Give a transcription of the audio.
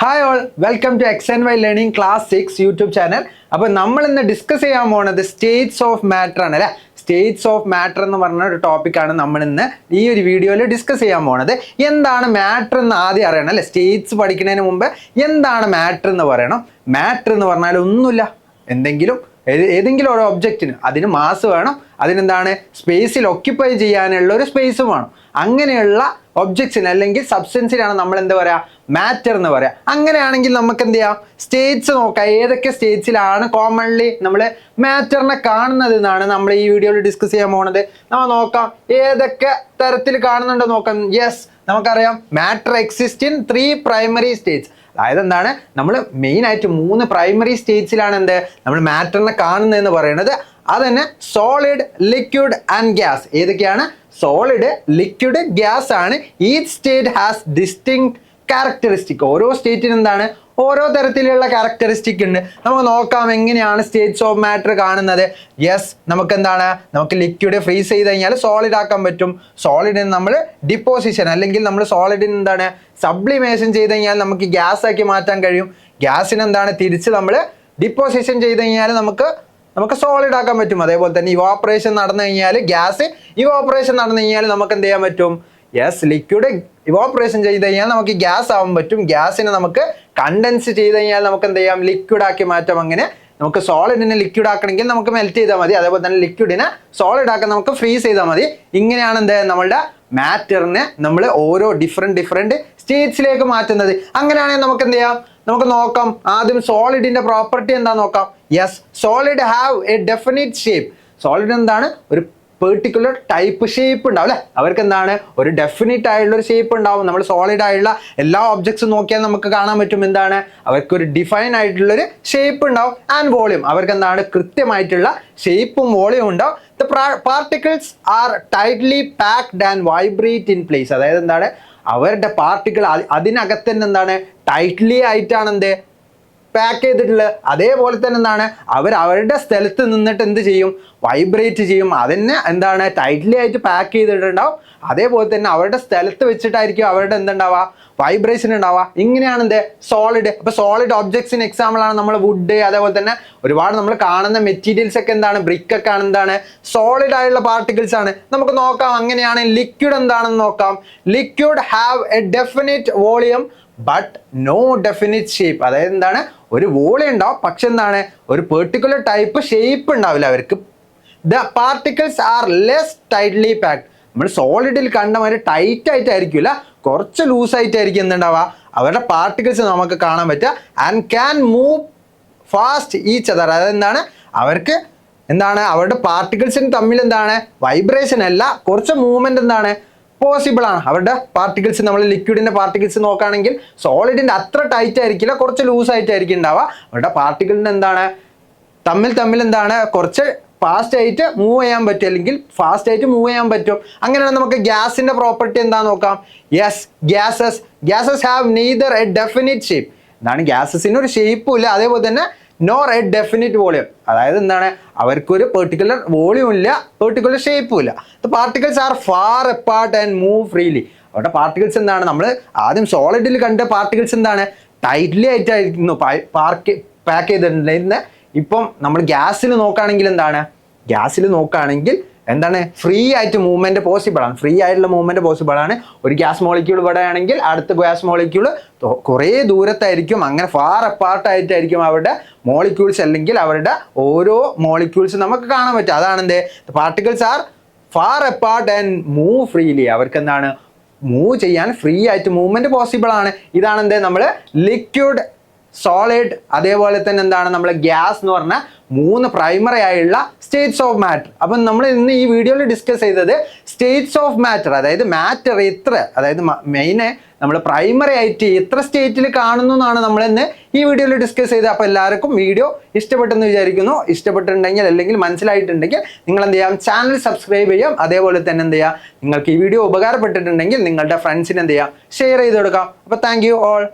Hi all, welcome to X and Y learning class 6 YouTube channel. അപ്പോൾ നമ്മൾ ഇന്ന് discuss ചെയ്യാൻ പോകുന്നത് സ്റ്റേറ്റ്സ് ഓഫ് മാറ്റർ ആണ് അല്ലേ. സ്റ്റേറ്റ്സ് ഓഫ് മാറ്റർ എന്ന് പറഞ്ഞ ഒരു ടോപ്പിക്കാണ് നമ്മൾ ഇന്ന് ഈ ഒരു വീഡിയോയിൽ ഡിസ്കസ് ചെയ്യാൻ പോകുന്നത്. എന്താണ് മാറ്റർ എന്ന് ആദ്യം അറിയണം അല്ലേ. സ്റ്റേറ്റ്സ് പഠിക്കുന്നതിന് മുമ്പ് എന്താണ് മാറ്റർ എന്ന് പറയണം. മാറ്റർ എന്ന് പറഞ്ഞാൽ ഒന്നുമില്ല, ഏതെങ്കിലും ഒരു ഒബ്ജക്റ്റിന് അതിന് മാസ് വേണം, അതിനെന്താണ് സ്പേസിൽ ഒക്യുപ്പൈ ചെയ്യാനുള്ള ഒരു സ്പേസും വേണം. അങ്ങനെയുള്ള ഒബ്ജക്ട്സിന് അല്ലെങ്കിൽ സബ്സ്റ്റൻസിനാണ് നമ്മൾ എന്താ പറയുക, മാറ്റർ എന്ന് പറയുക. അങ്ങനെയാണെങ്കിൽ നമുക്ക് എന്ത് ചെയ്യാം, സ്റ്റേറ്റ്സ് നോക്കാം. ഏതൊക്കെ സ്റ്റേറ്റ്സിലാണ് കോമൺലി നമ്മൾ മാറ്ററിനെ കാണുന്നത് എന്നാണ് നമ്മൾ ഈ വീഡിയോയിൽ ഡിസ്കസ് ചെയ്യാൻ പോകുന്നത്. നമ്മൾ നോക്കാം ഏതൊക്കെ തരത്തിൽ കാണുന്നുണ്ടോ നോക്കാം. യെസ്, നമുക്കറിയാം matter exist in 3 primary States. അതായത് എന്താണ്, നമ്മൾ മെയിൻ ആയിട്ട് 3 പ്രൈമറി സ്റ്റേറ്റ്സിലാണ് എന്ത് നമ്മൾ മാറ്ററിനെ കാണുന്നതെന്ന് പറയുന്നത്. അത് തന്നെ സോളിഡ്, ലിക്വിഡ് ആൻഡ് ഗ്യാസ്. ഏതൊക്കെയാണ്? സോളിഡ്, ലിക്വിഡ്, ഗ്യാസ് ആണ്. Each state has distinct characteristic. ഓരോ സ്റ്റേറ്റിന് എന്താണ്, ഓരോ തരത്തിലുള്ള ക്യാരക്ടറിസ്റ്റിക് ഉണ്ട്. നമുക്ക് നോക്കാം എങ്ങനെയാണ് സ്റ്റേറ്റ്സ് ഓഫ് മാറ്റർ കാണുന്നത്. യെസ്, നമുക്ക് എന്താണ്, നമുക്ക് ലിക്വിഡ് ഫ്രീസ് ചെയ്ത് കഴിഞ്ഞാൽ സോളിഡ് ആക്കാൻ പറ്റും. സോളിഡിന് നമ്മൾ ഡിപ്പോസിഷൻ അല്ലെങ്കിൽ നമ്മൾ സോളിഡിന് എന്താണ് സബ്ലിമേഷൻ ചെയ്ത് കഴിഞ്ഞാൽ നമുക്ക് ഗ്യാസ് ആക്കി മാറ്റാൻ കഴിയും. ഗ്യാസിന് എന്താണ് തിരിച്ച് നമ്മൾ ഡിപ്പോസിഷൻ ചെയ്ത് കഴിഞ്ഞാൽ നമുക്ക് സോളിഡ് ആക്കാൻ പറ്റും. അതേപോലെ തന്നെ ഇവാപ്പറേഷൻ നടന്നു കഴിഞ്ഞാൽ ഇവാപ്പറേഷൻ നടന്നു കഴിഞ്ഞാൽ നമുക്ക് എന്ത് ചെയ്യാൻ പറ്റും. യെസ്, ലിക്വിഡ് ഇവാപ്പറേഷൻ ചെയ്ത് കഴിഞ്ഞാൽ നമുക്ക് ഗ്യാസ് ആവാൻ പറ്റും. ഗ്യാസിനെ നമുക്ക് കണ്ടൻസ് ചെയ്ത് കഴിഞ്ഞാൽ നമുക്ക് എന്ത് ചെയ്യാം, ലിക്വിഡ് ആക്കി മാറ്റാം. അങ്ങനെ നമുക്ക് സോളിഡിനെ ലിക്വിഡ് ആക്കണമെങ്കിൽ നമുക്ക് മെൽറ്റ് ചെയ്താൽ മതി. അതേപോലെ തന്നെ ലിക്വിഡിനെ സോളിഡ് ആക്കാൻ നമുക്ക് ഫ്രീസ് ചെയ്താൽ മതി. ഇങ്ങനെയാണ് എന്ത് നമ്മളുടെ മാറ്ററിനെ നമ്മൾ ഓരോ ഡിഫറെന്റ് സ്റ്റേറ്റ്സിലേക്ക് മാറ്റുന്നത്. അങ്ങനെയാണെങ്കിൽ നമുക്ക് എന്ത് ചെയ്യാം, നമുക്ക് നോക്കാം. ആദ്യം സോളിഡിന്റെ പ്രോപ്പർട്ടി എന്താ നോക്കാം. Yes, solid have a definite shape. Solid എന്താണ്, ഒരു പെർട്ടിക്കുലർ ടൈപ്പ് ഷേപ്പ് ഉണ്ടാവും അല്ലെ. അവർക്ക് എന്താണ്, ഒരു ഡെഫിനിറ്റ് ആയിട്ടുള്ള ഒരു ഷേപ്പ് ഉണ്ടാവും. നമ്മൾ സോളിഡ് ആയിട്ടുള്ള എല്ലാ ഒബ്ജക്ട്സും നോക്കിയാൽ നമുക്ക് കാണാൻ പറ്റും എന്താണ്, അവർക്ക് ഒരു ഡിഫൈൻ ആയിട്ടുള്ളൊരു ഷേപ്പ് ഉണ്ടാവും. ആൻഡ് വോളിയം, അവർക്ക് എന്താണ് കൃത്യമായിട്ടുള്ള ഷേപ്പും വോളിയം ഉണ്ടാവും. The particles R tightly packed and vibrate in place. അതായത് എന്താണ്, അവരുടെ പാർട്ടിക്കിൾ അതിനകത്ത് തന്നെ എന്താണ് ടൈറ്റ്ലി ആയിട്ടാണ് എന്ത് പാക്ക് ചെയ്തിട്ടുള്ളത്. അതേപോലെ തന്നെ എന്താണ്, അവരുടെ സ്ഥലത്ത് നിന്നിട്ട് എന്ത് ചെയ്യും, വൈബ്രേറ്റ് ചെയ്യും. അതിനെ എന്താണ് ടൈറ്റ്ലി ആയിട്ട് പാക്ക് ചെയ്തിട്ടുണ്ടാവും. അതേപോലെ തന്നെ അവരുടെ സ്ഥലത്ത് വെച്ചിട്ടായിരിക്കും അവരുടെ എന്തുണ്ടാവുക, വൈബ്രേഷൻ ഉണ്ടാവുക. ഇങ്ങനെയാണ് എന്ത് സോളിഡ്. അപ്പൊ സോളിഡ് ഒബ്ജക്ട്സിന് എക്സാമ്പിൾ ആണ് നമ്മൾ വുഡ്. അതേപോലെ തന്നെ ഒരുപാട് നമ്മൾ കാണുന്ന മെറ്റീരിയൽസ് ഒക്കെ എന്താണ്, ബ്രിക്ക് ഒക്കെ ആണ് എന്താണ് സോളിഡ് ആയിട്ടുള്ള പാർട്ടിക്കിൾസ് ആണ്. നമുക്ക് നോക്കാം അങ്ങനെയാണ് ലിക്വിഡ് എന്താണെന്ന് നോക്കാം. Liquid have a definite volume but no definite shape. അതായത് എന്താണ്, ഒരു വോളിയം ഉണ്ടാവും, പക്ഷെ എന്താണ് ഒരു പെർട്ടിക്കുലർ ടൈപ്പ് ഷേപ്പ് ഉണ്ടാവില്ല അവർക്ക്. The particles are less tightly packed. നമ്മൾ സോളിഡിൽ കണ്ട മാതിരി ടൈറ്റ് ആയിട്ടായിരിക്കില്ല, കുറച്ച് ലൂസ് ആയിട്ടായിരിക്കും എന്തുണ്ടാവുക അവരുടെ പാർട്ടിക്കിൾസ് നമുക്ക് കാണാൻ പറ്റുക. And can move fast each other. അതായത് എന്താണ്, അവർക്ക് എന്താണ് അവരുടെ പാർട്ടിക്കിൾസിന് തമ്മിൽ എന്താണ് വൈബ്രേഷൻ അല്ല, കുറച്ച് മൂവ്മെന്റ് എന്താണ് പോസിബിൾ ആണ്. അവരുടെ പാർട്ടിക്കിൾസ്, നമ്മൾ ലിക്വിഡിന്റെ പാർട്ടിക്കിൾസ് നോക്കുകയാണെങ്കിൽ സോളിഡിന്റെ അത്ര ടൈറ്റ് ആയിരിക്കില്ല, കുറച്ച് ലൂസ് ആയിട്ടായിരിക്കും ഉണ്ടാവുക. അവരുടെ പാർട്ടിക്കിളിന് എന്താണ് തമ്മിൽ എന്താണ് കുറച്ച് ഫാസ്റ്റ് ആയിട്ട് മൂവ് ചെയ്യാൻ പറ്റും, അല്ലെങ്കിൽ ഫാസ്റ്റ് ആയിട്ട് മൂവ് ചെയ്യാൻ പറ്റും. അങ്ങനെയാണ് നമുക്ക് ഗ്യാസിന്റെ പ്രോപ്പർട്ടി എന്താ നോക്കാം. Yes, gases have neither A definite shape. എന്താണ്, ഗ്യാസസിന് ഒരു ഷേപ്പും ഇല്ല, അതേപോലെ തന്നെ നോർ എ ഡെഫിനിറ്റ് വോളിയം. അതായത് എന്താണ്, അവർക്കൊരു പെർട്ടിക്കുലർ വോളിയം ഇല്ല, പെർട്ടിക്കുലർ ഷേപ്പും ഇല്ല. The particles are far apart and move freely. അവരുടെ പാർട്ടിക്കിൾസ് എന്താണ്, നമ്മൾ ആദ്യം സോളിഡിൽ കണ്ട പാർട്ടിക്കിൾസ് എന്താണ് ടൈറ്റ്ലി ആയിട്ടായിരുന്നു പാക്ക് ചെയ്തിട്ടുണ്ടായിരുന്നത്. ഇപ്പം നമ്മൾ ഗ്യാസിൽ നോക്കുകയാണെങ്കിൽ എന്താണ് ഫ്രീ ആയിട്ട് മൂവ്മെന്റ് പോസിബിൾ ആണ്. ഫ്രീ ആയിട്ടുള്ള മൂവ്മെന്റ് പോസിബിൾ ആണ്. ഒരു ഗ്യാസ് മോളിക്യൂൾ ഇവിടെ ആണെങ്കിൽ അടുത്ത ഗ്യാസ് മോളിക്യൂൾ കുറേ ദൂരത്തായിരിക്കും. അങ്ങനെ ഫാർ അപ്പാർട്ട് ആയിട്ടായിരിക്കും അവരുടെ മോളിക്യൂൾസ്, അല്ലെങ്കിൽ അവരുടെ ഓരോ മോളിക്യൂൾസ് നമുക്ക് കാണാൻ പറ്റും. അതാണ് എന്ത് particles are far apart and move freely. അവർക്ക് എന്താണ് മൂവ് ചെയ്യാൻ ഫ്രീ ആയിട്ട് മൂവ്മെന്റ് പോസിബിൾ ആണ്. ഇതാണ് എന്ത് നമ്മൾ ലിക്വിഡ്, സോളിഡ്, അതേപോലെ തന്നെ എന്താണ് നമ്മൾ ഗ്യാസ് എന്ന് പറഞ്ഞ 3 പ്രൈമറി ആയുള്ള സ്റ്റേറ്റ്സ് ഓഫ് മാറ്റർ. അപ്പം നമ്മൾ ഇന്ന് ഈ വീഡിയോയിൽ ഡിസ്കസ് ചെയ്തത് സ്റ്റേറ്റ്സ് ഓഫ് മാറ്റർ, അതായത് മാറ്റർ അതായത് മെയിന് നമ്മൾ പ്രൈമറി ആയിട്ട് എത്ര സ്റ്റേറ്റിൽ കാണുന്നു എന്നാണ് നമ്മൾ ഇന്ന് ഈ വീഡിയോയിൽ ഡിസ്കസ് ചെയ്തത്. അപ്പോൾ എല്ലാവർക്കും വീഡിയോ ഇഷ്ടപ്പെട്ടെന്ന് വിചാരിക്കുന്നു. ഇഷ്ടപ്പെട്ടിട്ടുണ്ടെങ്കിൽ അല്ലെങ്കിൽ മനസ്സിലായിട്ടുണ്ടെങ്കിൽ നിങ്ങൾ എന്ത് ചെയ്യാം, ചാനൽ സബ്സ്ക്രൈബ് ചെയ്യാം. അതേപോലെ തന്നെ എന്ത് ചെയ്യാം, നിങ്ങൾക്ക് ഈ വീഡിയോ ഉപകാരപ്പെട്ടിട്ടുണ്ടെങ്കിൽ നിങ്ങളുടെ ഫ്രണ്ട്സിന് എന്ത് ചെയ്യാം, ഷെയർ ചെയ്ത് കൊടുക്കാം. അപ്പോൾ താങ്ക് യു ഓൾ.